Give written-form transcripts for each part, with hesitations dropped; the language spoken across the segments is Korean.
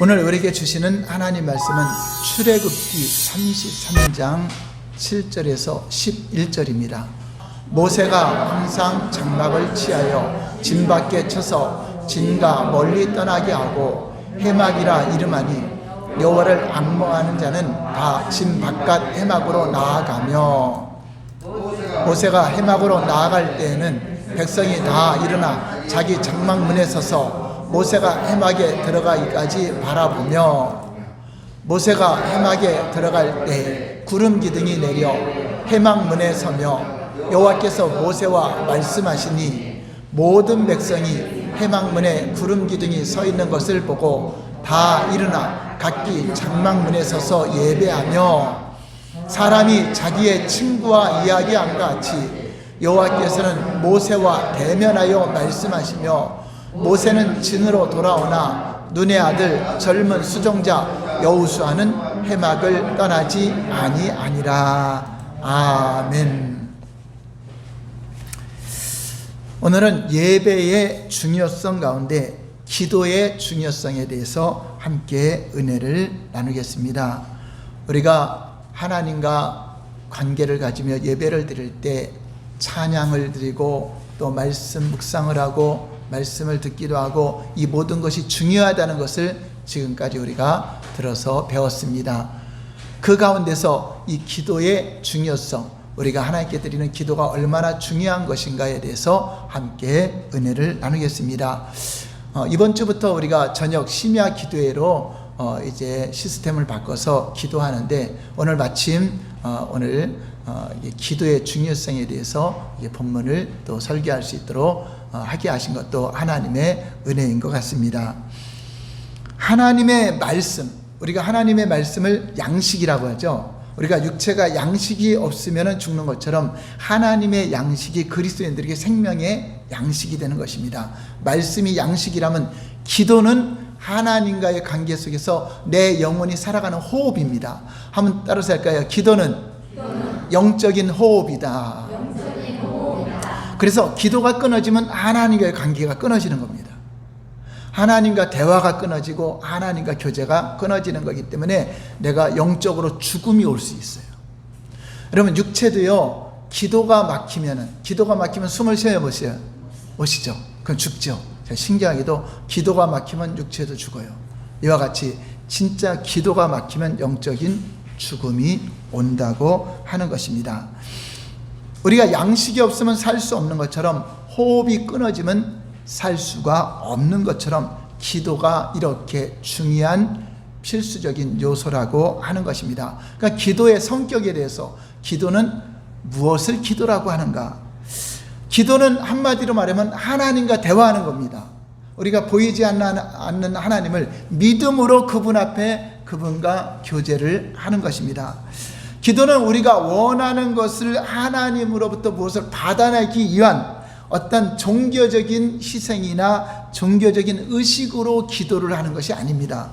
오늘 우리에게 주시는 하나님 말씀은 출애굽기 33장 7절에서 11절입니다. 모세가 항상 장막을 취하여 진 밖에 쳐서 진과 멀리 떠나게 하고 해막이라 이름하니 여호와를 앙망하는 자는 다 진 바깥 해막으로 나아가며, 모세가 해막으로 나아갈 때에는 백성이 다 일어나 자기 장막문에 서서 모세가 해막에 들어가기까지 바라보며, 모세가 해막에 들어갈 때 구름 기둥이 내려 해막문에 서며 여호와께서 모세와 말씀하시니 모든 백성이 해막문에 구름 기둥이 서 있는 것을 보고 다 일어나 각기 장막문에 서서 예배하며, 사람이 자기의 친구와 이야기한 것 같이 여호와께서는 모세와 대면하여 말씀하시며, 모세는 진으로 돌아오나 눈의 아들 젊은 수종자 여호수아는 해막을 떠나지 아니하니라. 아멘. 오늘은 예배의 중요성 가운데 기도의 중요성에 대해서 함께 은혜를 나누겠습니다. 우리가 하나님과 관계를 가지며 예배를 드릴 때 찬양을 드리고 또 말씀 묵상을 하고 말씀을 듣기도 하고 이 모든 것이 중요하다는 것을 지금까지 우리가 들어서 배웠습니다. 그 가운데서 이 기도의 중요성, 우리가 하나님께 드리는 기도가 얼마나 중요한 것인가에 대해서 함께 은혜를 나누겠습니다. 이번 주부터 우리가 저녁 심야 기도회로 이제 시스템을 바꿔서 기도하는데, 오늘 마침 오늘 기도의 중요성에 대해서 본문을 또 설교할 수 있도록 하게 하신 것도 하나님의 은혜인 것 같습니다. 하나님의 말씀, 우리가 하나님의 말씀을 양식이라고 하죠. 우리가 육체가 양식이 없으면 죽는 것처럼 하나님의 양식이 그리스도인들에게 생명의 양식이 되는 것입니다. 말씀이 양식이라면 기도는 하나님과의 관계 속에서 내 영혼이 살아가는 호흡입니다. 한번 따라서 할까요? 기도는 영적인 호흡이다. 그래서 기도가 끊어지면 하나님과의 관계가 끊어지는 겁니다. 하나님과 대화가 끊어지고 하나님과 교제가 끊어지는 거기 때문에 내가 영적으로 죽음이 올 수 있어요. 여러분, 육체도요, 기도가 막히면 숨을 쉬어보세요. 오시죠? 그럼 죽죠. 신기하게도 기도가 막히면 육체도 죽어요. 이와 같이 진짜 기도가 막히면 영적인 죽음이 온다고 하는 것입니다. 우리가 양식이 없으면 살 수 없는 것처럼, 호흡이 끊어지면 살 수가 없는 것처럼 기도가 이렇게 중요한 필수적인 요소라고 하는 것입니다. 그러니까 기도의 성격에 대해서, 기도는 무엇을 기도라고 하는가? 기도는 한마디로 말하면 하나님과 대화하는 겁니다. 우리가 보이지 않는 하나님을 믿음으로 그분 앞에 그분과 교제를 하는 것입니다. 기도는 우리가 원하는 것을 하나님으로부터 무엇을 받아내기 위한 어떤 종교적인 희생이나 종교적인 의식으로 기도를 하는 것이 아닙니다.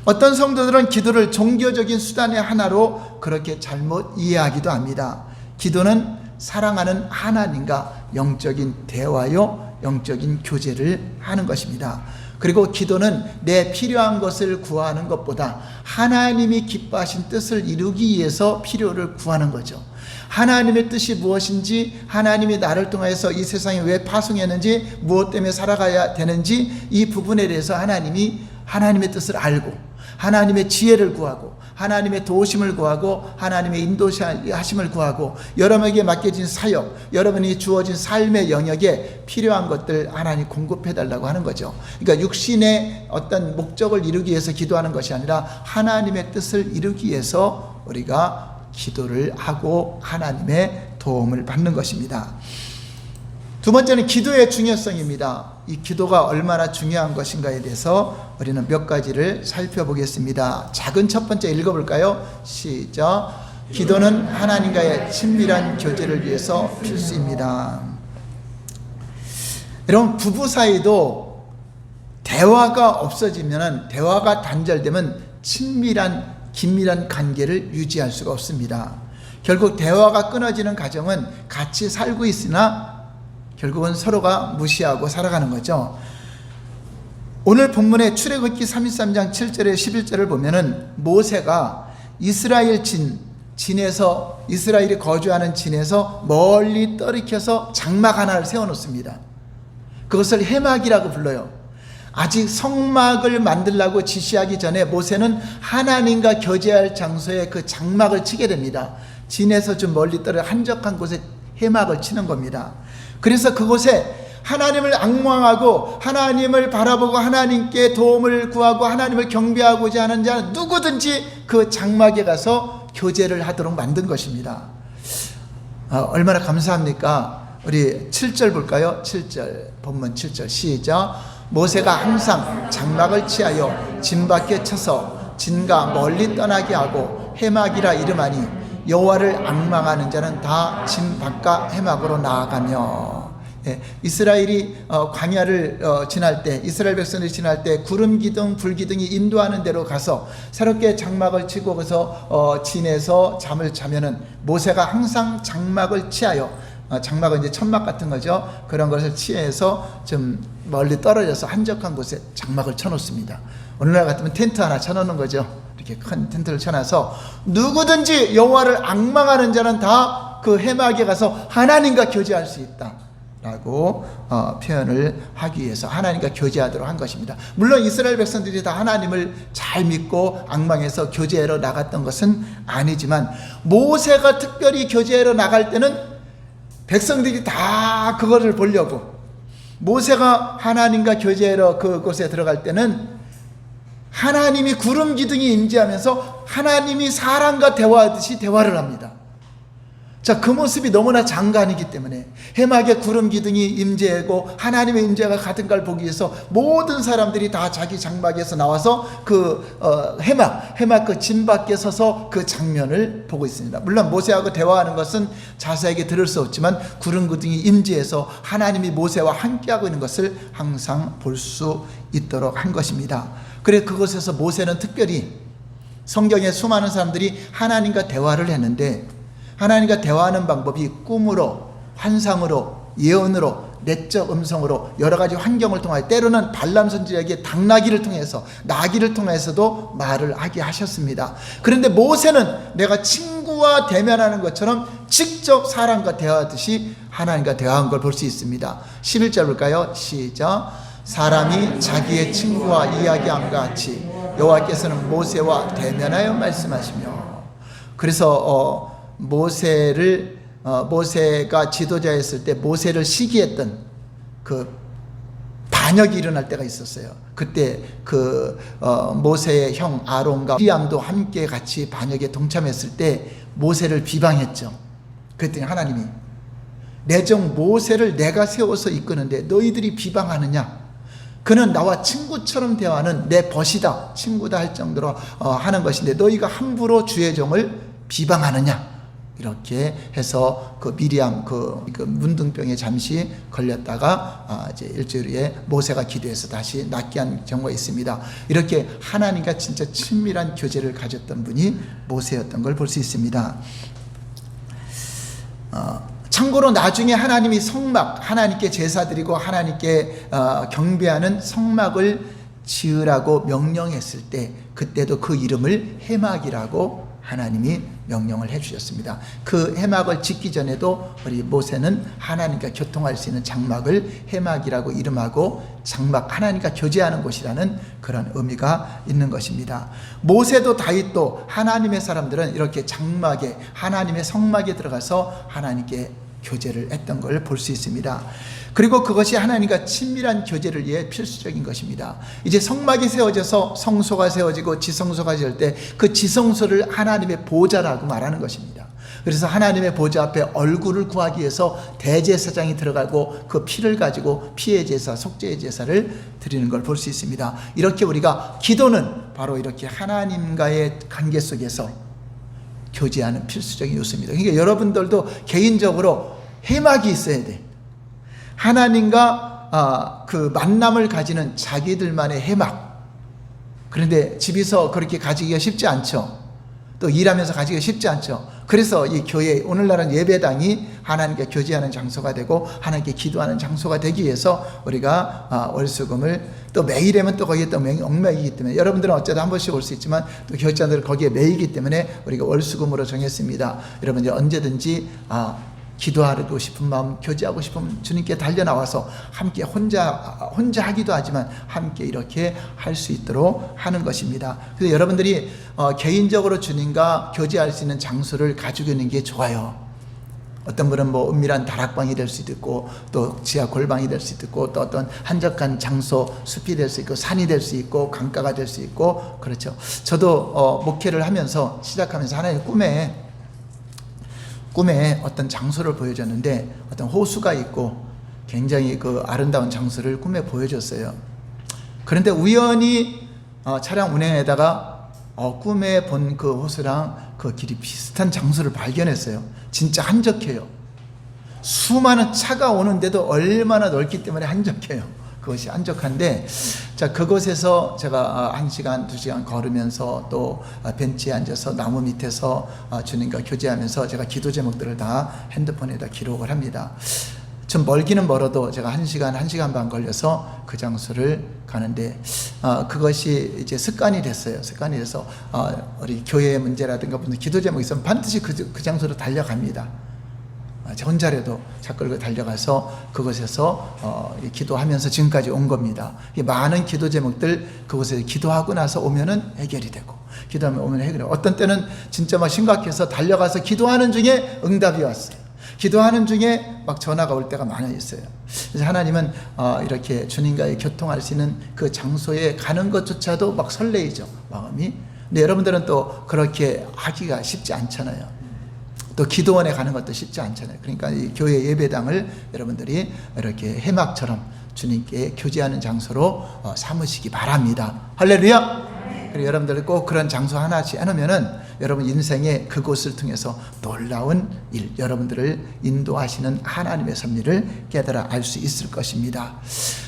어떤 성도들은 기도를 종교적인 수단의 하나로 그렇게 잘못 이해하기도 합니다. 기도는 사랑하는 하나님과 영적인 대화요, 영적인 교제를 하는 것입니다. 그리고 기도는 내 필요한 것을 구하는 것보다 하나님이 기뻐하신 뜻을 이루기 위해서 필요를 구하는 거죠. 하나님의 뜻이 무엇인지, 하나님이 나를 통해서 이 세상에 왜 파송했는지, 무엇 때문에 살아가야 되는지, 이 부분에 대해서 하나님의 뜻을 알고 하나님의 지혜를 구하고 하나님의 도우심을 구하고 하나님의 인도하심을 구하고 여러분에게 맡겨진 사역, 여러분이 주어진 삶의 영역에 필요한 것들 하나님 공급해달라고 하는 거죠. 그러니까 육신의 어떤 목적을 이루기 위해서 기도하는 것이 아니라 하나님의 뜻을 이루기 위해서 우리가 기도를 하고 하나님의 도움을 받는 것입니다. 두 번째는 기도의 중요성입니다. 이 기도가 얼마나 중요한 것인가에 대해서 우리는 몇 가지를 살펴보겠습니다. 작은 첫 번째 읽어볼까요? 시작. 기도는 하나님과의 친밀한 교제를 위해서 필수입니다. 여러분, 부부 사이도 대화가 없어지면, 대화가 단절되면 친밀한 긴밀한 관계를 유지할 수가 없습니다. 결국 대화가 끊어지는 가정은 같이 살고 있으나 결국은 서로가 무시하고 살아가는 거죠. 오늘 본문의 출애굽기 33장 7절에 11절을 보면은 모세가 이스라엘 진에서 이스라엘이 거주하는 진에서 멀리 떨이켜서 장막 하나를 세워놓습니다. 그것을 해막이라고 불러요. 아직 성막을 만들라고 지시하기 전에 모세는 하나님과 교제할 장소에 그 장막을 치게 됩니다. 진에서 좀 멀리 떨어 한적한 곳에 해막을 치는 겁니다. 그래서 그곳에 하나님을 앙망하고 하나님을 바라보고 하나님께 도움을 구하고 하나님을 경배하고자 하는 자는 누구든지 그 장막에 가서 교제를 하도록 만든 것입니다. 얼마나 감사합니까? 우리 7절 볼까요? 7절, 본문 7절 시작. 모세가 항상 장막을 치하여 진 밖에 쳐서 진과 멀리 떠나게 하고 해막이라 이름하니 여호와를 앙망하는 자는 다 진 밖과 해막으로 나아가며. 이스라엘이 광야를 지날 때, 이스라엘 백성들이 지날 때 구름 기둥, 불 기둥이 인도하는 데로 가서 새롭게 장막을 치고 그래서 진에서 잠을 자면은 모세가 항상 장막을 치하여, 장막은 이제 천막 같은 거죠. 그런 것을 치해서 좀 멀리 떨어져서 한적한 곳에 장막을 쳐놓습니다. 오늘날 같으면 텐트 하나 쳐놓는 거죠. 이렇게 큰 텐트를 쳐놔서 누구든지 여호와를 앙망하는 자는 다 그 해막에 가서 하나님과 교제할 수 있다 라고 표현을 하기 위해서 하나님과 교제하도록 한 것입니다. 물론 이스라엘 백성들이 다 하나님을 잘 믿고 앙망해서 교제하러 나갔던 것은 아니지만 모세가 특별히 교제하러 나갈 때는 백성들이 다 그거를 보려고, 모세가 하나님과 교제하러 그곳에 들어갈 때는 하나님이 구름 기둥이 임재하면서 하나님이 사람과 대화하듯이 대화를 합니다. 자, 그 모습이 너무나 장관이기 때문에 해막에 구름 기둥이 임재하고 하나님의 임재가 가득한 걸 보기 위해서 모든 사람들이 다 자기 장막에서 나와서 그 해막 그 진 밖에 서서 그 장면을 보고 있습니다. 물론 모세하고 대화하는 것은 자세하게 들을 수 없지만 구름 기둥이 임재해서 하나님이 모세와 함께하고 있는 것을 항상 볼 수 있도록 한 것입니다. 그래 그곳에서 모세는 특별히 성경에 수많은 사람들이 하나님과 대화를 했는데 하나님과 대화하는 방법이 꿈으로, 환상으로, 예언으로, 내적 음성으로 여러 가지 환경을 통하여 때로는 발람 선지자에게 당나귀를 통해서, 나귀를 통해서도 말을 하게 하셨습니다. 그런데 모세는 내가 친구와 대면하는 것처럼 직접 사람과 대화하듯이 하나님과 대화한 걸 볼 수 있습니다. 11절 볼까요? 시작. 사람이 자기의 친구와 이야기함과 같이 여호와께서는 모세와 대면하여 말씀하시며. 그래서 모세가 지도자였을 때 모세를 시기했던 그 반역이 일어날 때가 있었어요. 그때 모세의 형 아론과 미리암도 함께 같이 반역에 동참했을 때 모세를 비방했죠. 그랬더니 하나님이 내 종 모세를 내가 세워서 이끄는데 너희들이 비방하느냐? 그는 나와 친구처럼 대화하는 내 벗이다, 친구다 할 정도로 하는 것인데 너희가 함부로 주의 종을 비방하느냐? 이렇게 해서 그 미리암 그 문둥병에 잠시 걸렸다가 이제 일주일 후에 모세가 기도해서 다시 낫게 한 경우가 있습니다. 이렇게 하나님과 진짜 친밀한 교제를 가졌던 분이 모세였던 걸 볼 수 있습니다. 참고로 나중에 하나님이 성막, 하나님께 제사 드리고 하나님께 경배하는 성막을 지으라고 명령했을 때 그때도 그 이름을 해막이라고 하나님이 명령을 해주셨습니다. 그 해막을 짓기 전에도 우리 모세는 하나님과 교통할 수 있는 장막을 해막이라고 이름하고 장막, 하나님과 교제하는 곳이라는 그런 의미가 있는 것입니다. 모세도 다윗도 하나님의 사람들은 이렇게 장막에, 하나님의 성막에 들어가서 하나님께 교제를 했던 걸 볼 수 있습니다. 그리고 그것이 하나님과 친밀한 교제를 위해 필수적인 것입니다. 이제 성막이 세워져서 성소가 세워지고 지성소가 지을 때 그 지성소를 하나님의 보좌라고 말하는 것입니다. 그래서 하나님의 보좌 앞에 얼굴을 구하기 위해서 대제사장이 들어가고 그 피를 가지고 피의 제사, 속죄의 제사를 드리는 걸 볼 수 있습니다. 이렇게 우리가 기도는 바로 이렇게 하나님과의 관계 속에서 교제하는 필수적인 요소입니다. 그러니까 여러분들도 개인적으로 해막이 있어야 돼. 하나님과 그 만남을 가지는 자기들만의 해막. 그런데 집에서 그렇게 가지기가 쉽지 않죠. 또 일하면서 가지기 쉽지 않죠. 그래서 이 교회, 오늘날은 예배당이 하나님께 교제하는 장소가 되고 하나님께 기도하는 장소가 되기 위해서 우리가 월수금을 또 매일이면 또 거기에 또 얽매이기 때문에, 여러분들은 어쩌다 한 번씩 올 수 있지만 또 교회자들은 거기에 매이기 때문에 우리가 월수금으로 정했습니다. 여러분들 언제든지 기도하고 싶은 마음, 교제하고 싶은 주님께 달려나와서 함께 혼자 하기도 하지만 함께 이렇게 할 수 있도록 하는 것입니다. 그래서 여러분들이 개인적으로 주님과 교제할 수 있는 장소를 가지고 있는 게 좋아요. 어떤 분은 뭐 은밀한 다락방이 될 수도 있고, 또 지하 골방이 될 수도 있고, 또 어떤 한적한 장소, 숲이 될 수 있고, 산이 될 수 있고, 강가가 될 수 있고, 그렇죠. 저도 목회를 하면서 시작하면서 하나님 꿈에 어떤 장소를 보여줬는데, 어떤 호수가 있고 굉장히 그 아름다운 장소를 꿈에 보여줬어요. 그런데 우연히 차량 운행에다가 꿈에 본 그 호수랑 그 길이 비슷한 장소를 발견했어요. 진짜 한적해요. 수많은 차가 오는데도 얼마나 넓기 때문에 한적해요. 그것이 한적한데, 자, 그곳에서 제가 1시간, 2시간 걸으면서 또 벤치에 앉아서 나무 밑에서 주님과 교제하면서 제가 기도 제목들을 다 핸드폰에다 기록을 합니다. 좀 멀기는 멀어도 제가 1시간, 1시간 반 걸려서 그 장소를 가는데, 그것이 이제 습관이 됐어요. 습관이 돼서 우리 교회의 문제라든가 무슨 기도 제목이 있으면 반드시 그 장소로 달려갑니다. 혼자라도 차 끌고 달려가서 그곳에서 기도하면서 지금까지 온 겁니다. 많은 기도 제목들 그곳에 기도하고 나서 오면은 해결이 되고, 기도하면 오면 해결이 되고, 어떤 때는 진짜 막 심각해서 달려가서 기도하는 중에 응답이 왔어요. 기도하는 중에 막 전화가 올 때가 많이 있어요. 그래서 하나님은 이렇게 주님과의 교통할 수 있는 그 장소에 가는 것조차도 막 설레이죠, 마음이. 근데 여러분들은 또 그렇게 하기가 쉽지 않잖아요. 또 기도원에 가는 것도 쉽지 않잖아요. 그러니까 이 교회 예배당을 여러분들이 이렇게 해막처럼 주님께 교제하는 장소로 삼으시기 바랍니다. 할렐루야! 그리고 여러분들이 꼭 그런 장소 하나씩 해놓으면은 여러분 인생의 그곳을 통해서 놀라운 일, 여러분들을 인도하시는 하나님의 섭리를 깨달아 알 수 있을 것입니다.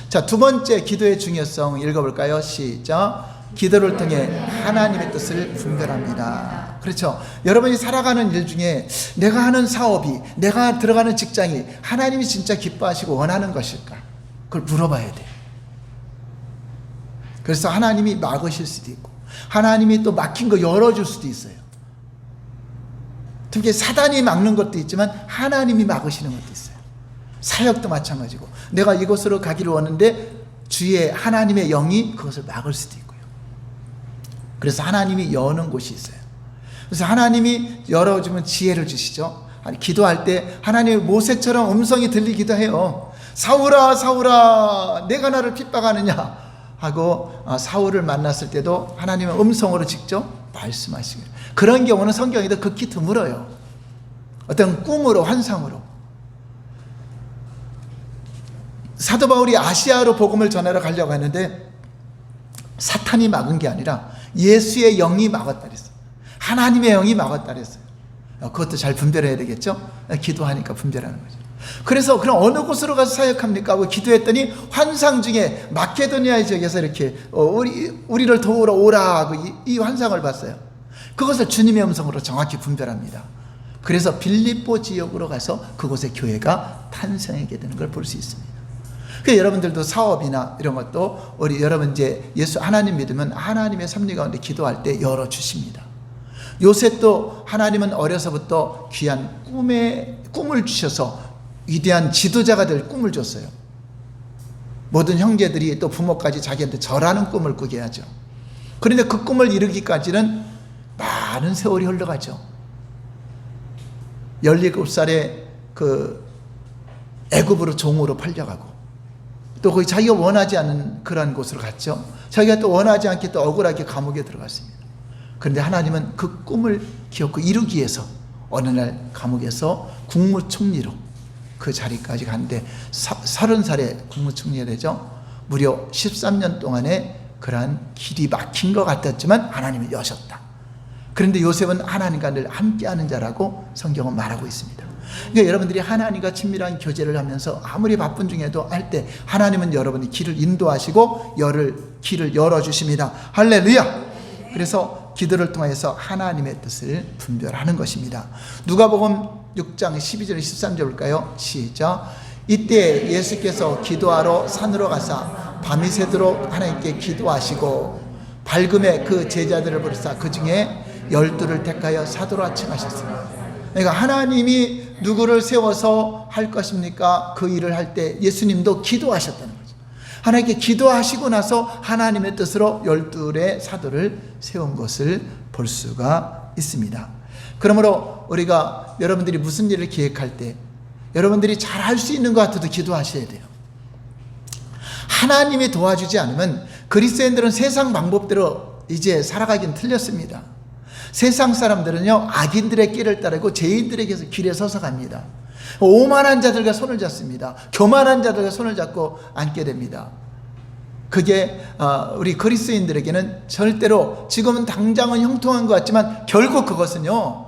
자, 두 번째 기도의 중요성 읽어볼까요? 시작. 기도를 통해 하나님의 뜻을 분별합니다. 그렇죠. 여러분이 살아가는 일 중에 내가 하는 사업이, 내가 들어가는 직장이 하나님이 진짜 기뻐하시고 원하는 것일까? 그걸 물어봐야 돼요. 그래서 하나님이 막으실 수도 있고, 하나님이 또 막힌 거 열어줄 수도 있어요. 특히 사단이 막는 것도 있지만 하나님이 막으시는 것도 있어요. 사역도 마찬가지고, 내가 이곳으로 가기를 원하는데 주의 하나님의 영이 그것을 막을 수도 있고요. 그래서 하나님이 여는 곳이 있어요. 그래서 하나님이 열어주면 지혜를 주시죠. 아니, 기도할 때 하나님의 모세처럼 음성이 들리기도 해요. 사울아, 사울아, 내가 나를 핍박하느냐 하고 사울을 만났을 때도 하나님의 음성으로 직접 말씀하시고, 그런 경우는 성경에도 극히 드물어요. 어떤 꿈으로, 환상으로. 사도 바울이 아시아로 복음을 전하러 가려고 했는데 사탄이 막은 게 아니라 예수의 영이 막았다 그랬어요. 하나님의 영이 막았다 그랬어요. 그것도 잘 분별해야 되겠죠? 기도하니까 분별하는 거죠. 그래서 그럼 어느 곳으로 가서 사역합니까? 하고 기도했더니 환상 중에 마케도니아 지역에서 이렇게 우리를 도우러 오라 하고 이 환상을 봤어요. 그것을 주님의 음성으로 정확히 분별합니다. 그래서 빌립보 지역으로 가서 그곳에 교회가 탄생하게 되는 걸 볼 수 있습니다. 그래서 여러분들도 사업이나 이런 것도 여러분 이제 예수 하나님 믿으면 하나님의 섭리 가운데 기도할 때 열어주십니다. 요셉도 하나님은 어려서부터 귀한 꿈을 주셔서 위대한 지도자가 될 꿈을 줬어요. 모든 형제들이 또 부모까지 자기한테 절하는 꿈을 꾸게 하죠. 그런데 그 꿈을 이루기까지는 많은 세월이 흘러가죠. 17살에 그 애굽으로 종으로 팔려가고, 또 거기 자기가 원하지 않는 그런 곳으로 갔죠. 자기가 또 원하지 않게 또 억울하게 감옥에 들어갔습니다. 그런데 하나님은 그 꿈을 기억하고 이루기 위해서 어느 날 감옥에서 국무총리로 그 자리까지 갔는데 30살에 국무총리가 되죠. 무려 13년 동안에 그러한 길이 막힌 것 같았지만 하나님이 여셨다. 그런데 요셉은 하나님과 늘 함께하는 자라고 성경은 말하고 있습니다. 그러니까 여러분들이 하나님과 친밀한 교제를 하면서 아무리 바쁜 중에도 할 때 하나님은 여러분이 길을 인도하시고 길을 열어주십니다. 할렐루야. 그래서 기도를 통해서 하나님의 뜻을 분별하는 것입니다. 누가복음 6장 12절 13절 볼까요? 시작. 이때 예수께서 기도하러 산으로 가사 밤이 새도록 하나님께 기도하시고 밝음에 그 제자들을 부르사 그 중에 12를 택하여 사도로 칭하셨습니다. 그러니까 하나님이 누구를 세워서 할 것입니까? 그 일을 할 때 예수님도 기도하셨다는 거죠. 하나님께 기도하시고 나서 하나님의 뜻으로 12의 사도를 세운 것을 볼 수가 있습니다. 그러므로 우리가 여러분들이 무슨 일을 기획할 때 여러분들이 잘 할 수 있는 것 같아도 기도하셔야 돼요. 하나님이 도와주지 않으면 그리스도인들은 세상 방법대로 이제 살아가긴 틀렸습니다. 세상 사람들은요, 악인들의 길을 따르고 죄인들의 길에 서서 갑니다. 오만한 자들과 손을 잡습니다. 교만한 자들과 손을 잡고 앉게 됩니다. 그게 우리 그리스도인들에게는 절대로 지금은 당장은 형통한 것 같지만 결국 그것은요,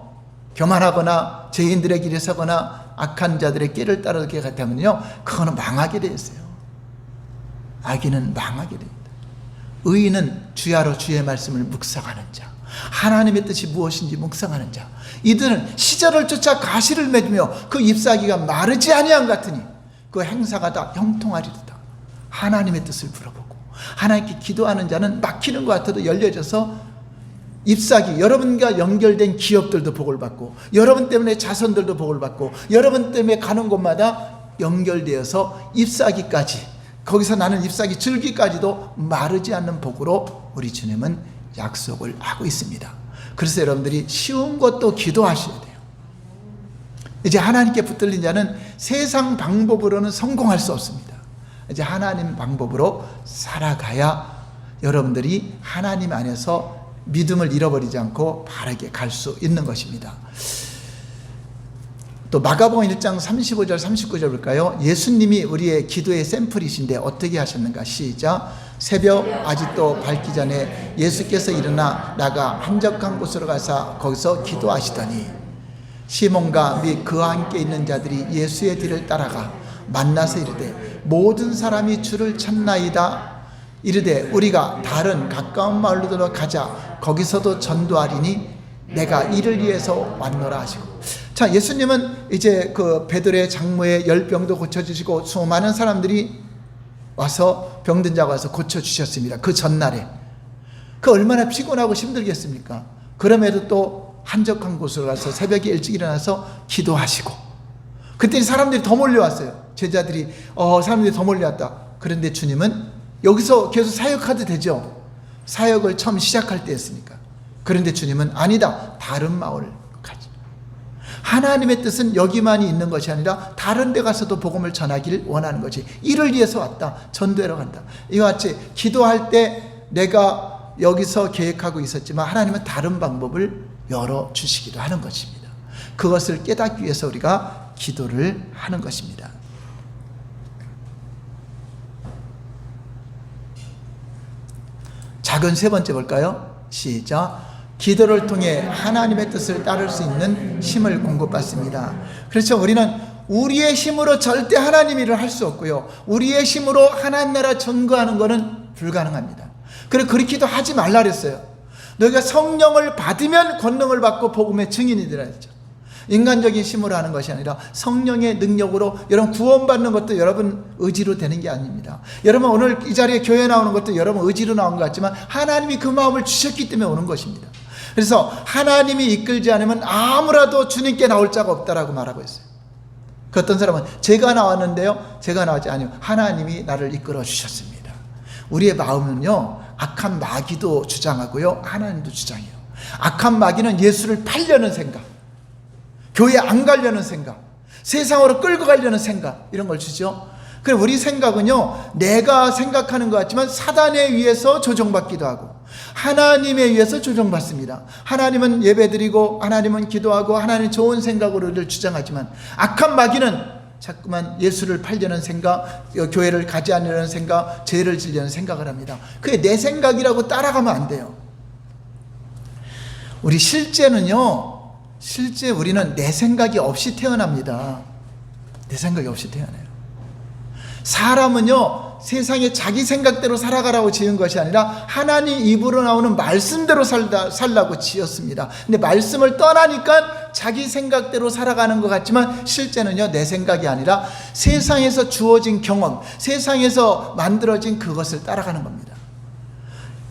교만하거나 죄인들의 길에 서거나 악한 자들의 길을 따르게 같으면요, 그거는 망하게 되어 있어요. 악인은 망하게 됩니다. 의인은 주야로 주의 말씀을 묵상하는 자, 하나님의 뜻이 무엇인지 묵상하는 자, 이들은 시절을 쫓아 가시를 맺으며 그 잎사귀가 마르지 아니함 같으니 그 행사가 다 형통하리로다. 하나님의 뜻을 물어보고 하나님께 기도하는 자는 막히는 것 같아도 열려져서 잎사귀, 여러분과 연결된 기업들도 복을 받고 여러분 때문에 자손들도 복을 받고 여러분 때문에 가는 곳마다 연결되어서 잎사귀까지, 거기서 나는 잎사귀 줄기까지도 마르지 않는 복으로 우리 주님은 약속을 하고 있습니다. 그래서 여러분들이 쉬운 것도 기도하셔야 돼요. 이제 하나님께 붙들린 자는 세상 방법으로는 성공할 수 없습니다. 이제 하나님 방법으로 살아가야 여러분들이 하나님 안에서 믿음을 잃어버리지 않고 바르게 갈 수 있는 것입니다. 또 마가복음 1장 35절 39절 볼까요? 예수님이 우리의 기도의 샘플이신데 어떻게 하셨는가? 시작. 새벽 아직도 밝기 전에 예수께서 일어나 나가 한적한 곳으로 가서 거기서 기도하시더니 시몬과 및 그와 함께 있는 자들이 예수의 뒤를 따라가 만나서 이르되 모든 사람이 주를 찾나이다. 이르되 우리가 다른 가까운 마을로 가자. 거기서도 전도하리니 내가 이를 위해서 왔노라 하시고. 자, 예수님은 이제 그 베드로의 장모의 열병도 고쳐주시고 수많은 사람들이 와서 병든 자가 와서 고쳐주셨습니다. 그 전날에. 그 얼마나 피곤하고 힘들겠습니까? 그럼에도 또 한적한 곳으로 가서 새벽에 일찍 일어나서 기도하시고. 그때 사람들이 더 몰려왔어요. 제자들이 사람들이 더 몰려왔다. 그런데 주님은 여기서 계속 사역하도 되죠. 사역을 처음 시작할 때였으니까. 그런데 주님은 아니다. 다른 마을을 가지. 하나님의 뜻은 여기만이 있는 것이 아니라 다른 데 가서도 복음을 전하기를 원하는 것이. 이를 위해서 왔다. 전도하러 간다. 이와 같이 기도할 때 내가 여기서 계획하고 있었지만 하나님은 다른 방법을 열어주시기도 하는 것입니다. 그것을 깨닫기 위해서 우리가 기도를 하는 것입니다. 작은 세 번째 볼까요? 시작. 기도를 통해 하나님의 뜻을 따를 수 있는 힘을 공급받습니다. 그렇죠. 우리는 우리의 힘으로 절대 하나님 일을 할 수 없고요. 우리의 힘으로 하나님 나라 전거하는 것은 불가능합니다. 그래서 그렇게도 하지 말라 그랬어요. 너희가 성령을 받으면 권능을 받고 복음의 증인이 되라 했죠. 인간적인 힘으로 하는 것이 아니라 성령의 능력으로 여러분 구원받는 것도 여러분 의지로 되는 게 아닙니다. 여러분 오늘 이 자리에 교회 나오는 것도 여러분 의지로 나온 것 같지만 하나님이 그 마음을 주셨기 때문에 오는 것입니다. 그래서 하나님이 이끌지 않으면 아무라도 주님께 나올 자가 없다라고 말하고 있어요. 그 어떤 사람은 제가 나왔는데요, 제가 나왔지 아니요, 하나님이 나를 이끌어 주셨습니다. 우리의 마음은요, 악한 마귀도 주장하고요, 하나님도 주장해요. 악한 마귀는 예수를 팔려는 생각, 교회 안 가려는 생각, 세상으로 끌고 가려는 생각, 이런 걸 주죠. 그럼 우리 생각은요, 내가 생각하는 것 같지만 사단에 의해서 조종받기도 하고 하나님에 의해서 조종받습니다. 하나님은 예배드리고 하나님은 기도하고 하나님 좋은 생각으로를 주장하지만 악한 마귀는 자꾸만 예수를 팔려는 생각, 교회를 가지 않으려는 생각, 죄를 지려는 생각을 합니다. 그게 내 생각이라고 따라가면 안 돼요. 우리 실제 우리는 내 생각이 없이 태어납니다. 내 생각이 없이 태어나요. 사람은요, 세상에 자기 생각대로 살아가라고 지은 것이 아니라 하나님 입으로 나오는 말씀대로 살라고 지었습니다. 근데 말씀을 떠나니까 자기 생각대로 살아가는 것 같지만 실제는요, 내 생각이 아니라 세상에서 주어진 경험, 세상에서 만들어진 그것을 따라가는 겁니다.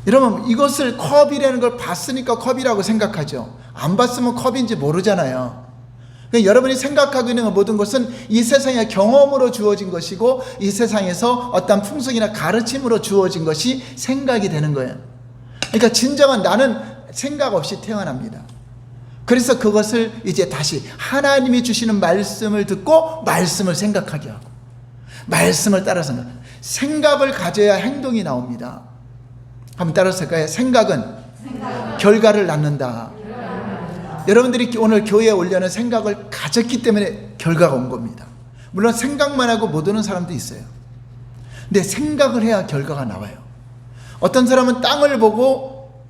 여러분, 이것을 컵이라는 걸 봤으니까 컵이라고 생각하죠. 안 봤으면 컵인지 모르잖아요. 그러니까 여러분이 생각하고 있는 모든 것은 이 세상의 경험으로 주어진 것이고, 이 세상에서 어떤 풍속이나 가르침으로 주어진 것이 생각이 되는 거예요. 그러니까 진정한 나는 생각 없이 태어납니다. 그래서 그것을 이제 다시 하나님이 주시는 말씀을 듣고 말씀을 생각하게 하고, 말씀을 따라서 생각을 가져야 행동이 나옵니다. 한번 따라서 할까요? 생각은 결과를 낳는다. 여러분들이 오늘 교회에 오려는 생각을 가졌기 때문에 결과가 온 겁니다. 물론 생각만 하고 못 오는 사람도 있어요. 근데 생각을 해야 결과가 나와요. 어떤 사람은 땅을 보고,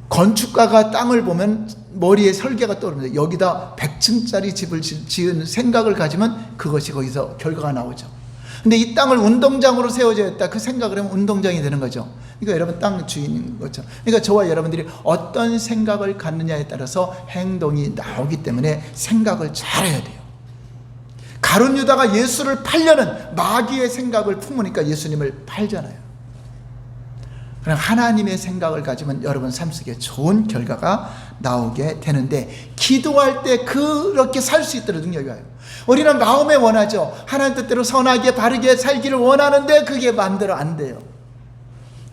건축가가 땅을 보면 머리에 설계가 떠오릅니다. 여기다 100층짜리 집을 지은 생각을 가지면 그것이 거기서 결과가 나오죠. 근데 이 땅을 운동장으로 세워져야겠다, 그 생각을 하면 운동장이 되는 거죠. 이거 여러분 땅 주인인 거죠. 그러니까 저와 여러분들이 어떤 생각을 갖느냐에 따라서 행동이 나오기 때문에 생각을 잘해야 돼요. 가룟 유다가 예수를 팔려는 마귀의 생각을 품으니까 예수님을 팔잖아요. 그럼 하나님의 생각을 가지면 여러분 삶 속에 좋은 결과가 나오게 되는데, 기도할 때 그렇게 살 수 있도록 능력이 와요. 우리는 마음에 원하죠. 하나님 뜻대로 선하게 바르게 살기를 원하는데 그게 마음대로 안 돼요.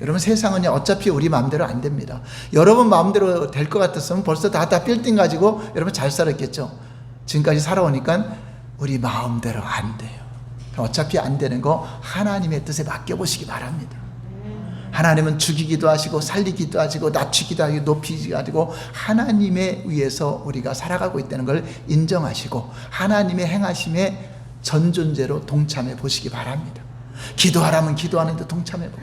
여러분, 세상은요, 어차피 우리 마음대로 안 됩니다. 여러분 마음대로 될 것 같았으면 벌써 다 빌딩 가지고 여러분 잘 살았겠죠. 지금까지 살아오니까 우리 마음대로 안 돼요. 어차피 안 되는 거 하나님의 뜻에 맡겨보시기 바랍니다. 하나님은 죽이기도 하시고 살리기도 하시고 낮추기도 하시고 높이기도 하시고, 하나님에 의해서 우리가 살아가고 있다는 걸 인정하시고 하나님의 행하심에 전존재로 동참해 보시기 바랍니다. 기도하라면 기도하는데 동참해 보고,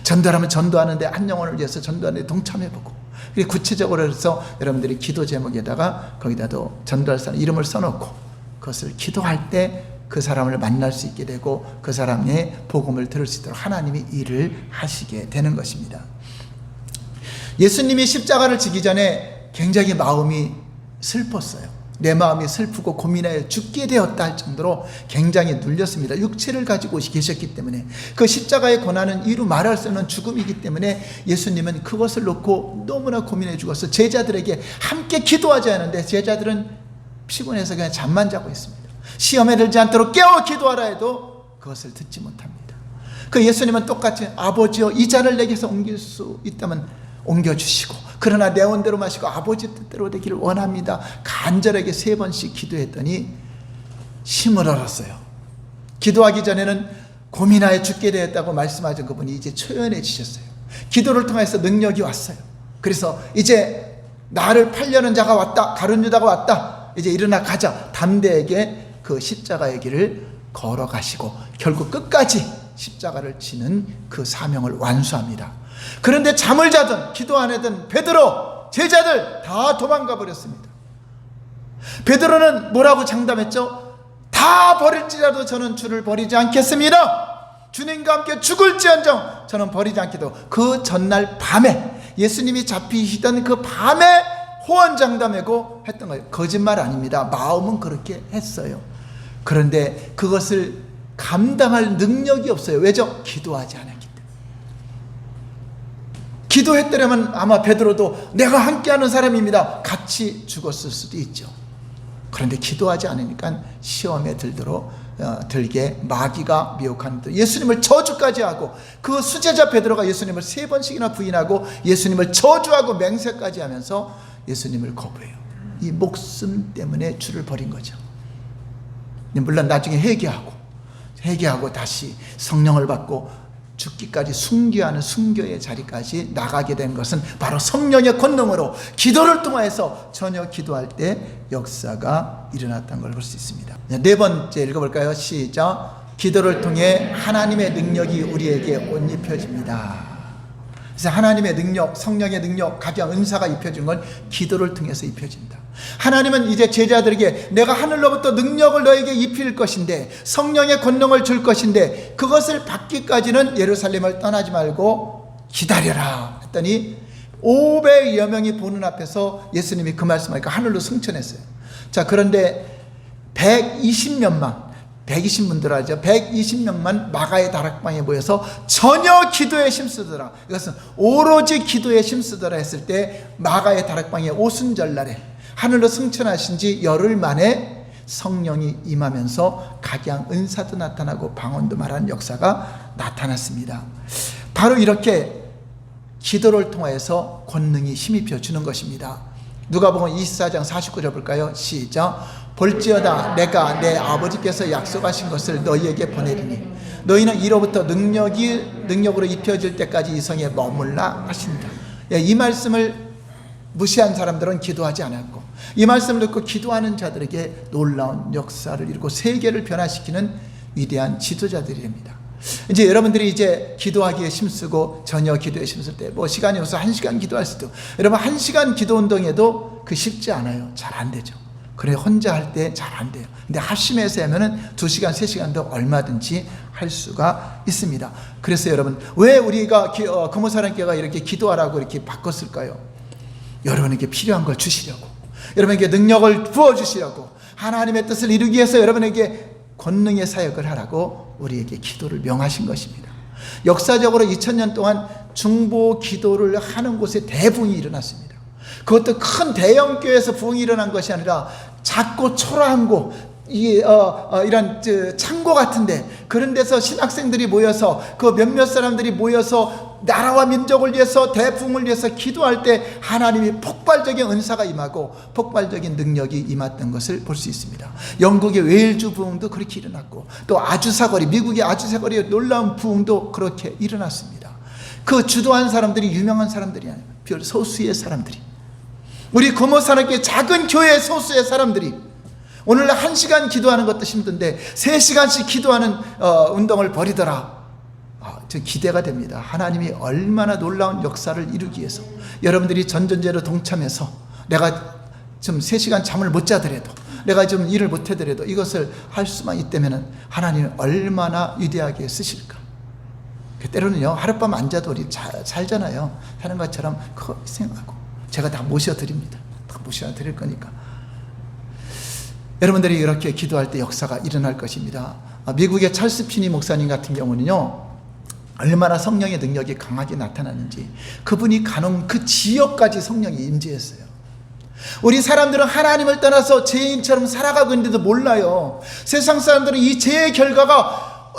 전도하라면 전도하는데 한 영혼을 위해서 전도하는데 동참해 보고, 그리고 구체적으로 해서 여러분들이 기도 제목에다가 거기다도 전도할 사람 이름을 써놓고, 그것을 기도할 때 그 사람을 만날 수 있게 되고 그 사람의 복음을 들을 수 있도록 하나님이 일을 하시게 되는 것입니다. 예수님이 십자가를 지기 전에 굉장히 마음이 슬펐어요. 내 마음이 슬프고 고민하여 죽게 되었다 할 정도로 굉장히 눌렸습니다. 육체를 가지고 계셨기 때문에, 그 십자가의 고난은 이루 말할 수 없는 죽음이기 때문에 예수님은 그것을 놓고 너무나 고민해 죽어서 제자들에게 함께 기도하자 하는데, 제자들은 피곤해서 그냥 잠만 자고 있습니다. 시험에 들지 않도록 깨워 기도하라 해도 그것을 듣지 못합니다. 그 예수님은 똑같이 아버지여, 이 잔을 내게서 옮길 수 있다면 옮겨주시고, 그러나 내 원대로 마시고 아버지 뜻대로 되기를 원합니다. 간절하게 3번씩 기도했더니 힘을 얻었어요. 기도하기 전에는 고민하여 죽게 되었다고 말씀하신 그분이 이제 초연해지셨어요. 기도를 통해서 능력이 왔어요. 그래서 이제 나를 팔려는 자가 왔다, 가룟 유다가 왔다, 이제 일어나 가자, 담대하게 그 십자가의 길을 걸어가시고 결국 끝까지 십자가를 지는 그 사명을 완수합니다. 그런데 잠을 자든 기도 안 하든 베드로, 제자들 다 도망가 버렸습니다. 베드로는 뭐라고 장담했죠? 다 버릴지라도 저는 주를 버리지 않겠습니다. 주님과 함께 죽을지언정 저는 버리지 않겠다고, 그 전날 밤에 예수님이 잡히시던 그 밤에 호언장담하고 했던 거예요. 거짓말 아닙니다. 마음은 그렇게 했어요. 그런데 그것을 감당할 능력이 없어요. 왜죠? 기도하지 않았기 때문에. 기도했더라면 아마 베드로도 내가 함께하는 사람입니다, 같이 죽었을 수도 있죠. 그런데 기도하지 않으니까 시험에 들게 마귀가 미혹하는 듯 예수님을 저주까지 하고, 그 수제자 베드로가 예수님을 3번씩이나 부인하고 예수님을 저주하고 맹세까지 하면서 예수님을 거부해요. 이 목숨 때문에 주를 버린 거죠. 물론 나중에 회개하고 다시 성령을 받고 죽기까지 순교하는 순교의 자리까지 나가게 된 것은 바로 성령의 권능으로 기도를 통해서 전혀 기도할 때 역사가 일어났다는 걸 볼 수 있습니다. 4번째 읽어볼까요? 시작. 기도를 통해 하나님의 능력이 우리에게 옷 입혀집니다. 그래서 하나님의 능력, 성령의 능력, 각양 은사가 입혀진 건 기도를 통해서 입혀진다. 하나님은 이제 제자들에게 내가 하늘로부터 능력을 너에게 입힐 것인데, 성령의 권능을 줄 것인데, 그것을 받기까지는 예루살렘을 떠나지 말고 기다려라 했더니 500여 명이 보는 앞에서 예수님이 그 말씀하니까 하늘로 승천했어요. 자, 그런데 120분들 하죠. 120명만 마가의 다락방에 모여서 전혀 기도에 힘쓰더라. 이것은 오로지 기도에 힘쓰더라 했을 때, 마가의 다락방에 오순절날에 하늘로 승천하신 지 열흘 만에 성령이 임하면서 각양 은사도 나타나고 방언도 말하는 역사가 나타났습니다. 바로 이렇게 기도를 통해서 권능이 힘입혀 주는 것입니다. 누가복음 24장 49절 볼까요? 시작. 볼지어다 내가 내 아버지께서 약속하신 것을 너희에게 보내리니 너희는 이로부터 능력으로 입혀질 때까지 이 성에 머물라 하신다. 이 말씀을 무시한 사람들은 기도하지 않았고, 이 말씀을 듣고 기도하는 자들에게 놀라운 역사를 이루고 세계를 변화시키는 위대한 지도자들입니다. 이제 여러분들이 이제 기도하기에 힘쓰고 전혀 기도에 힘쓸 때 뭐 시간이 없어서 1시간 기도할 수도, 여러분 1시간 기도 운동에도 그 쉽지 않아요. 잘 안 되죠. 그래 혼자 할 때 잘 안 돼요. 근데 합심해서 하면은 2시간 3시간도 얼마든지 할 수가 있습니다. 그래서 여러분, 왜 우리가 금호사랑교회가 이렇게 기도하라고 이렇게 바꿨을까요? 여러분에게 필요한 걸 주시려고, 여러분에게 능력을 부어주시려고, 하나님의 뜻을 이루기 위해서 여러분에게 권능의 사역을 하라고 우리에게 기도를 명하신 것입니다. 역사적으로 2000년 동안 중보 기도를 하는 곳에 대부흥이 일어났습니다. 그것도 큰 대형교회에서 부흥이 일어난 것이 아니라 작고 초라한 곳, 이런 창고 같은데, 그런 데서 신학생들이 모여서, 그 몇몇 사람들이 모여서 나라와 민족을 위해서, 대부흥을 위해서 기도할 때 하나님이 폭발적인 은사가 임하고 폭발적인 능력이 임했던 것을 볼 수 있습니다. 영국의 웨일즈 부흥도 그렇게 일어났고, 또 아주사거리, 미국의 아주사거리의 놀라운 부흥도 그렇게 일어났습니다. 그 주도한 사람들이 유명한 사람들이 아니에요. 별 소수의 사람들이, 우리 금호산업교회 작은 교회의 소수의 사람들이 오늘 1시간 기도하는 것도 힘든데 3시간씩 기도하는 운동을 벌이더라. 저 기대가 됩니다. 하나님이 얼마나 놀라운 역사를 이루기 위해서 여러분들이 전전제로 동참해서, 내가 좀 3시간 잠을 못 자더라도, 내가 좀 일을 못 하더라도 이것을 할 수만 있다면 하나님이 얼마나 위대하게 쓰실까. 때로는요, 하룻밤 안 자도 우리 살잖아요. 하는 것처럼 그거 생각하고, 제가 다 모셔드립니다. 다 모셔드릴 거니까 여러분들이 이렇게 기도할 때 역사가 일어날 것입니다. 미국의 찰스 피니 목사님 같은 경우는요, 얼마나 성령의 능력이 강하게 나타나는지, 그분이 가는 그 지역까지 성령이 임재했어요. 우리 사람들은 하나님을 떠나서 죄인처럼 살아가고 있는데도 몰라요. 세상 사람들은 이 죄의 결과가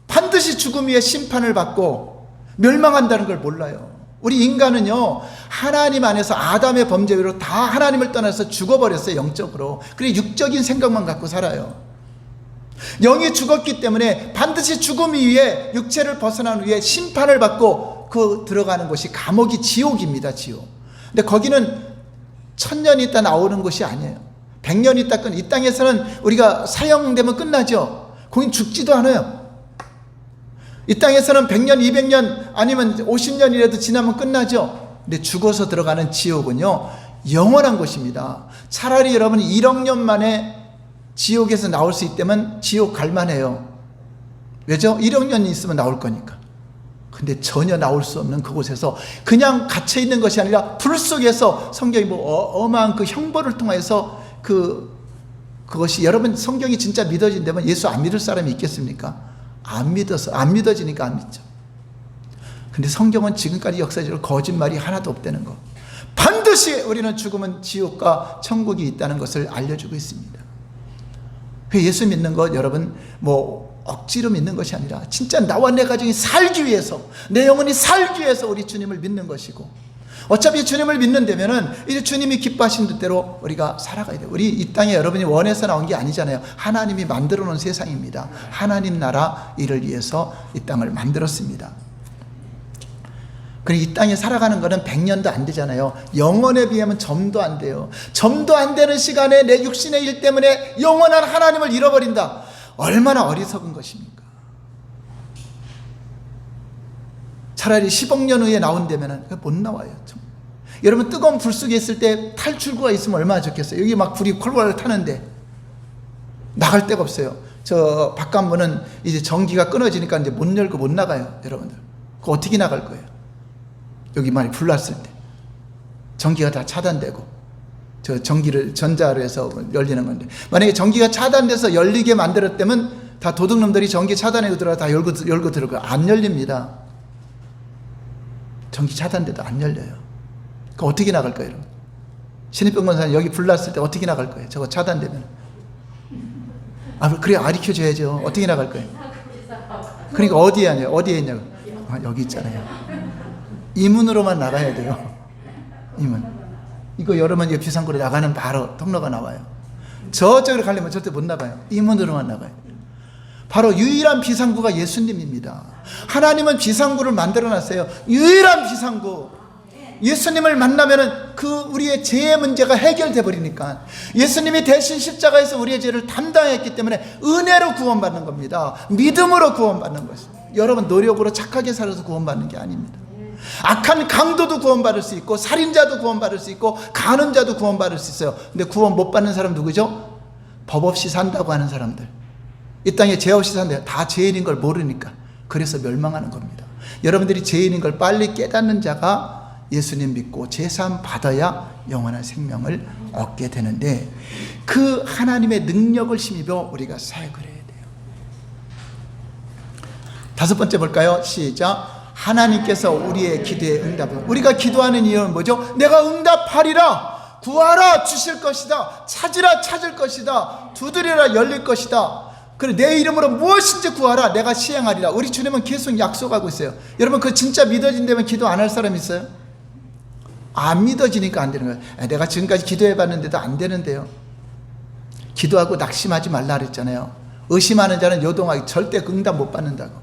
반드시 죽음 위에 심판을 받고 멸망한다는 걸 몰라요. 우리 인간은요, 하나님 안에서 아담의 범죄로 다 하나님을 떠나서 죽어버렸어요. 영적으로. 그래 육적인 생각만 갖고 살아요. 영이 죽었기 때문에 반드시 죽음 위에, 육체를 벗어난 후에 심판을 받고 그 들어가는 곳이 감옥이 지옥입니다. 지옥. 근데 거기는 1000년 있다 나오는 곳이 아니에요. 100년 있다 이 땅에서는 우리가 사형되면 끝나죠. 거긴 죽지도 않아요. 이 땅에서는 100년, 200년 아니면 50년이라도 지나면 끝나죠. 근데 죽어서 들어가는 지옥은요, 영원한 곳입니다. 차라리 여러분이 1억 년 만에 지옥에서 나올 수 있다면 지옥 갈만해요. 왜죠? 1억 년이 있으면 나올 거니까. 근데 전혀 나올 수 없는 그곳에서 그냥 갇혀 있는 것이 아니라 불 속에서, 성경이 어마한 그 형벌을 통해서 그것이, 여러분 성경이 진짜 믿어진다면 예수 안 믿을 사람이 있겠습니까? 안 믿어지니까 안 믿죠. 근데 성경은 지금까지 역사적으로 거짓말이 하나도 없다는 거, 반드시 우리는 죽으면 지옥과 천국이 있다는 것을 알려주고 있습니다. 예수 믿는 것, 여러분 억지로 믿는 것이 아니라 진짜 나와 내 가정이 살기 위해서, 내 영혼이 살기 위해서 우리 주님을 믿는 것이고, 어차피 주님을 믿는다면은 이제 주님이 기뻐하신 뜻대로 우리가 살아가야 돼요. 우리 이 땅에 여러분이 원해서 나온 게 아니잖아요. 하나님이 만들어 놓은 세상입니다. 하나님 나라 일을 위해서 이 땅을 만들었습니다. 그리고 이 땅에 살아가는 거는 100년도 안 되잖아요. 영원에 비하면 점도 안 돼요. 점도 안 되는 시간에 내 육신의 일 때문에 영원한 하나님을 잃어버린다. 얼마나 어리석은 것입니까? 차라리 10억 년 후에 나온다면 못 나와요. 여러분 뜨거운 불 속에 있을 때 탈출구가 있으면 얼마나 좋겠어요. 여기 막 불이 콜콜 타는데 나갈 데가 없어요. 저 바깥문은 이제 전기가 끊어지니까 이제 못 열고 못 나가요. 여러분들 그거 어떻게 나갈 거예요? 여기 많이 불 났을 때 전기가 다 차단되고, 저 전기를 전자로 해서 열리는 건데, 만약에 전기가 차단돼서 열리게 만들었다면 다 도둑놈들이 전기 차단해고 들어가 다 열고 들어가. 안 열립니다. 전기 차단돼도 안 열려요. 그럼 어떻게 나갈 거예요? 신입병 권사님 여기 불 났을 때 어떻게 나갈 거예요? 저거 차단되면. 그래 가르쳐 줘야죠. 어떻게 나갈 거예요? 그러니까 어디에 있냐고. 여기 있잖아요. 이 문으로만 나가야 돼요. 이 문. 이거 열으면 이 비상구로 나가는 바로 통로가 나와요. 저쪽으로 가려면 절대 못 나가요. 이 문으로만 나가요. 바로 유일한 비상구가 예수님입니다. 하나님은 비상구를 만들어놨어요. 유일한 비상구. 예수님을 만나면은 우리의 죄의 문제가 해결돼 버리니까. 예수님이 대신 십자가에서 우리의 죄를 담당했기 때문에 은혜로 구원받는 겁니다. 믿음으로 구원받는 것입니다. 여러분 노력으로 착하게 살아서 구원받는 게 아닙니다. 악한 강도도 구원받을 수 있고, 살인자도 구원받을 수 있고, 간음자도 구원받을 수 있어요. 근데 구원 못 받는 사람 누구죠? 법 없이 산다고 하는 사람들. 이 땅에 죄 없이 산대요. 다 죄인인 걸 모르니까. 그래서 멸망하는 겁니다. 여러분들이 죄인인 걸 빨리 깨닫는 자가 예수님 믿고 제사함 받아야 영원한 생명을 얻게 되는데, 그 하나님의 능력을 힘입어 우리가 사역을 해야 돼요. 다섯 번째 볼까요? 시작. 하나님께서 우리의 기도에 응답을. 우리가 기도하는 이유는 뭐죠? 내가 응답하리라. 구하라 주실 것이다. 찾으라 찾을 것이다. 두드리라 열릴 것이다. 그리고 내 이름으로 무엇인지 구하라. 내가 시행하리라. 우리 주님은 계속 약속하고 있어요. 여러분 그 진짜 믿어진다면 기도 안 할 사람 있어요? 안 믿어지니까 안 되는 거예요. 내가 지금까지 기도해 봤는데도 안 되는데요. 기도하고 낙심하지 말라 그랬잖아요. 의심하는 자는 요동하기. 절대 응답 못 받는다고.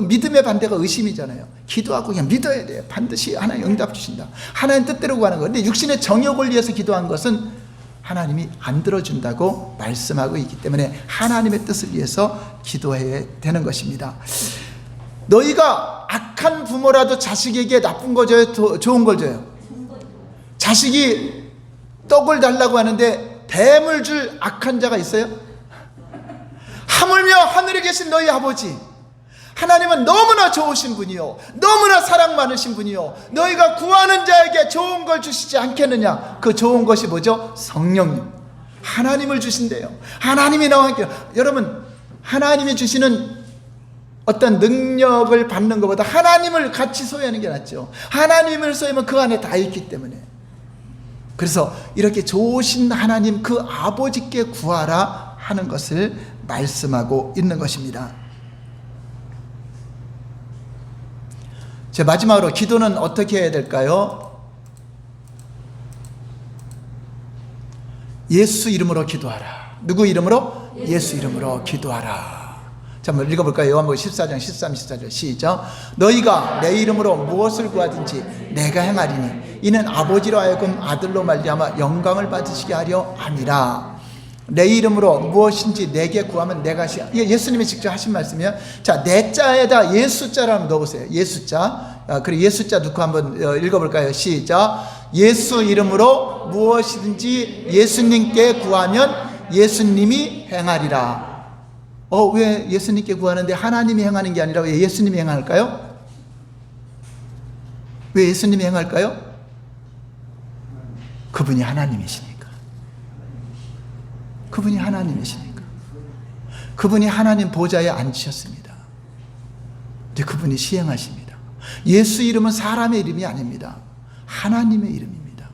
믿음의 반대가 의심이잖아요. 기도하고 그냥 믿어야 돼요. 반드시 하나님 응답 주신다. 하나님 뜻대로 구하는 거. 근데 육신의 정욕을 위해서 기도한 것은 하나님이 안 들어준다고 말씀하고 있기 때문에 하나님의 뜻을 위해서 기도해야 되는 것입니다. 너희가 악한 부모라도 자식에게 나쁜 거 줘요? 좋은 걸 줘요? 자식이 떡을 달라고 하는데 뱀을 줄 악한 자가 있어요? 하물며 하늘에 계신 너희 아버지 하나님은 너무나 좋으신 분이요, 너무나 사랑 많으신 분이요, 너희가 구하는 자에게 좋은 걸 주시지 않겠느냐. 그 좋은 것이 뭐죠? 성령님, 하나님을 주신대요. 하나님이 나와 함께. 여러분 하나님이 주시는 어떤 능력을 받는 것보다 하나님을 같이 소유하는 게 낫죠. 하나님을 소유하면 그 안에 다 있기 때문에. 그래서 이렇게 좋으신 하나님 그 아버지께 구하라 하는 것을 말씀하고 있는 것입니다. 제 마지막으로 기도는 어떻게 해야 될까요? 예수 이름으로 기도하라. 누구 이름으로? 예수 이름으로 기도하라. 자, 한번 읽어볼까요? 요한복음 14장 13, 14절 시작. 너희가 내 이름으로 무엇을 구하든지 내가 행하리니 이는 아버지로 하여금 아들로 말미암아 영광을 받으시게 하려 함이라. 내 이름으로 무엇인지 내게 구하면 내가 예수님이 직접 하신 말씀이에요. 자, 내 자에다 예수자를 한번 넣어보세요. 예수자. 그리고 예수자 넣고 한번 읽어볼까요? 시작. 예수 이름으로 무엇이든지 예수님께 구하면 예수님이 행하리라. 왜 예수님께 구하는데 하나님이 행하는 게 아니라 왜 예수님이 행할까요? 왜 예수님이 행할까요? 그분이 하나님이시니까. 그분이 하나님이시니까. 그분이 하나님 보좌에 앉으셨습니다. 이제 그분이 시행하십니다. 예수 이름은 사람의 이름이 아닙니다. 하나님의 이름입니다.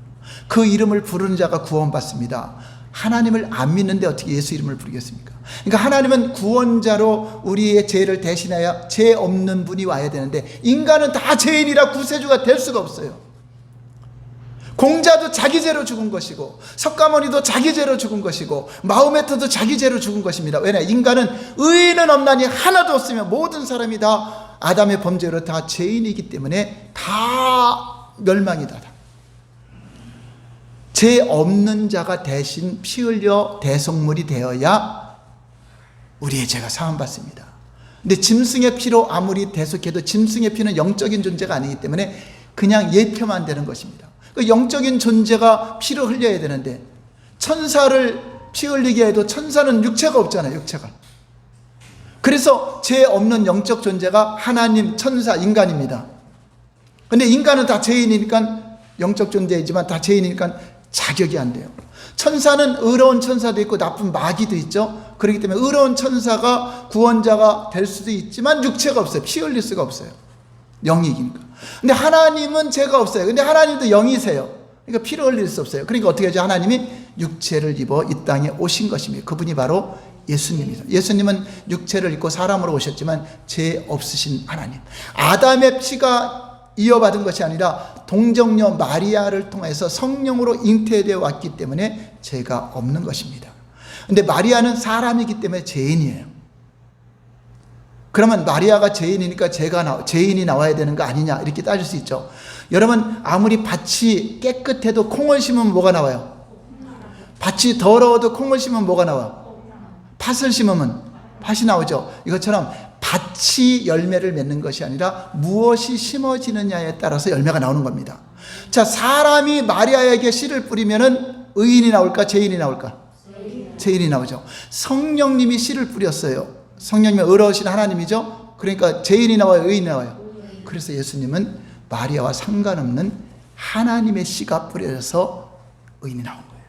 그 이름을 부르는 자가 구원받습니다. 하나님을 안 믿는데 어떻게 예수 이름을 부르겠습니까? 그러니까 하나님은 구원자로 우리의 죄를 대신하여 죄 없는 분이 와야 되는데 인간은 다 죄인이라 구세주가 될 수가 없어요. 공자도 자기 죄로 죽은 것이고 석가모니도 자기 죄로 죽은 것이고 마호메트도 자기 죄로 죽은 것입니다. 왜냐? 인간은 의인은 없나니 하나도 없으며 모든 사람이 다 아담의 범죄로 다 죄인이기 때문에 다 멸망이다. 죄 없는 자가 대신 피 흘려 대속물이 되어야 우리의 죄가 사함받습니다. 근데 짐승의 피로 아무리 대속해도 짐승의 피는 영적인 존재가 아니기 때문에 그냥 예표만 되는 것입니다. 그 영적인 존재가 피를 흘려야 되는데 천사를 피 흘리게 해도 천사는 육체가 없잖아요. 육체가. 그래서 죄 없는 영적 존재가 하나님, 천사, 인간입니다. 근데 인간은 다 죄인이니까 영적 존재이지만 다 죄인이니까 자격이 안 돼요. 천사는 의로운 천사도 있고 나쁜 마귀도 있죠. 그렇기 때문에 의로운 천사가 구원자가 될 수도 있지만 육체가 없어요. 피 흘릴 수가 없어요. 영이니까. 근데 하나님은 죄가 없어요. 근데 하나님도 영이세요. 그러니까 피를 흘릴 수 없어요. 그러니까 어떻게 하죠? 하나님이 육체를 입어 이 땅에 오신 것입니다. 그분이 바로 예수님이죠. 예수님은 육체를 입고 사람으로 오셨지만 죄 없으신 하나님. 아담의 피가 이어받은 것이 아니라 동정녀 마리아를 통해서 성령으로 잉태되어 왔기 때문에 죄가 없는 것입니다. 근데 마리아는 사람이기 때문에 죄인이에요. 그러면 마리아가 죄인이니까 죄인이 나와야 되는 거 아니냐 이렇게 따질 수 있죠. 여러분 아무리 밭이 깨끗해도 콩을 심으면 뭐가 나와요? 밭이 더러워도 콩을 심으면 뭐가 나와요? 팥을 심으면 팥이 나오죠. 이것처럼 밭이 열매를 맺는 것이 아니라 무엇이 심어지느냐에 따라서 열매가 나오는 겁니다. 자, 사람이 마리아에게 씨를 뿌리면은 의인이 나올까 죄인이 나올까? 죄인이 나오죠. 성령님이 씨를 뿌렸어요. 성령님이 의로우신 하나님이죠. 그러니까 죄인이 나와요, 의인이 나와요. 그래서 예수님은 마리아와 상관없는 하나님의 씨가 뿌려져서 의인이 나온 거예요.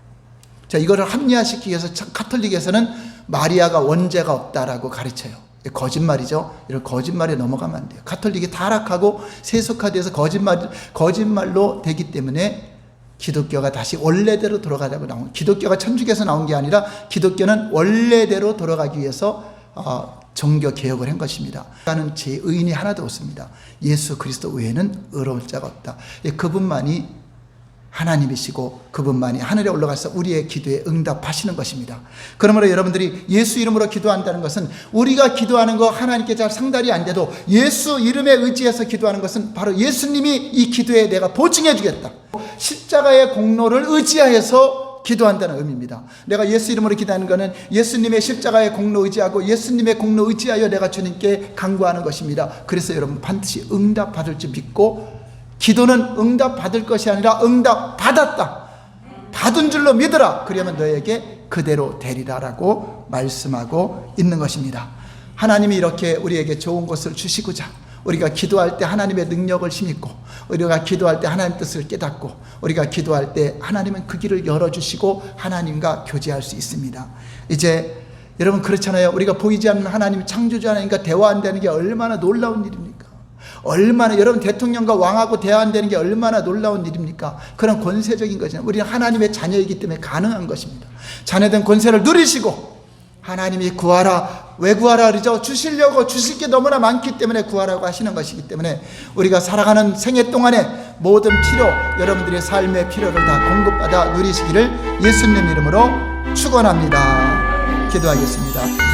자, 이거를 합리화시키기 위해서 가톨릭에서는 마리아가 원죄가 없다라고 가르쳐요. 거짓말이죠. 이런 거짓말에 넘어가면 안 돼요. 가톨릭이 타락하고 세속화돼서 거짓말로 되기 때문에 기독교가 다시 원래대로 돌아가자고 나온, 기독교가 천주교에서 나온 게 아니라 기독교는 원래대로 돌아가기 위해서 종교 개혁을 한 것입니다. 나는 제 의인이 하나도 없습니다. 예수 그리스도 외에는 의로울 자가 없다. 그분만이 하나님이시고 그분만이 하늘에 올라가서 우리의 기도에 응답하시는 것입니다. 그러므로 여러분들이 예수 이름으로 기도한다는 것은 우리가 기도하는 거 하나님께 잘 상달이 안 돼도 예수 이름에 의지해서 기도하는 것은 바로 예수님이 이 기도에 내가 보증해 주겠다. 십자가의 공로를 의지하여서 기도한다는 의미입니다. 내가 예수 이름으로 기도하는 것은 예수님의 십자가의 공로 의지하고 예수님의 공로 의지하여 내가 주님께 간구하는 것입니다. 그래서 여러분 반드시 응답받을 줄 믿고, 기도는 응답받을 것이 아니라 응답받았다, 받은 줄로 믿으라, 그러면 너에게 그대로 되리라라고 말씀하고 있는 것입니다. 하나님이 이렇게 우리에게 좋은 것을 주시고자 우리가 기도할 때 하나님의 능력을 힘입고, 우리가 기도할 때 하나님 뜻을 깨닫고, 우리가 기도할 때 하나님은 그 길을 열어주시고 하나님과 교제할 수 있습니다. 이제 여러분 그렇잖아요. 우리가 보이지 않는 하나님, 창조주 하나님과 대화한다는 게 얼마나 놀라운 일입니까? 얼마나, 여러분 대통령과 왕하고 대화한다는 게 얼마나 놀라운 일입니까? 그런 권세적인 것이잖아요. 우리는 하나님의 자녀이기 때문에 가능한 것입니다. 자녀된 권세를 누리시고, 하나님이 구하라, 왜 구하라 그러죠? 주시려고, 주실 게 너무나 많기 때문에 구하라고 하시는 것이기 때문에 우리가 살아가는 생애 동안에 모든 필요, 여러분들의 삶의 필요를 다 공급받아 누리시기를 예수님 이름으로 축원합니다. 기도하겠습니다.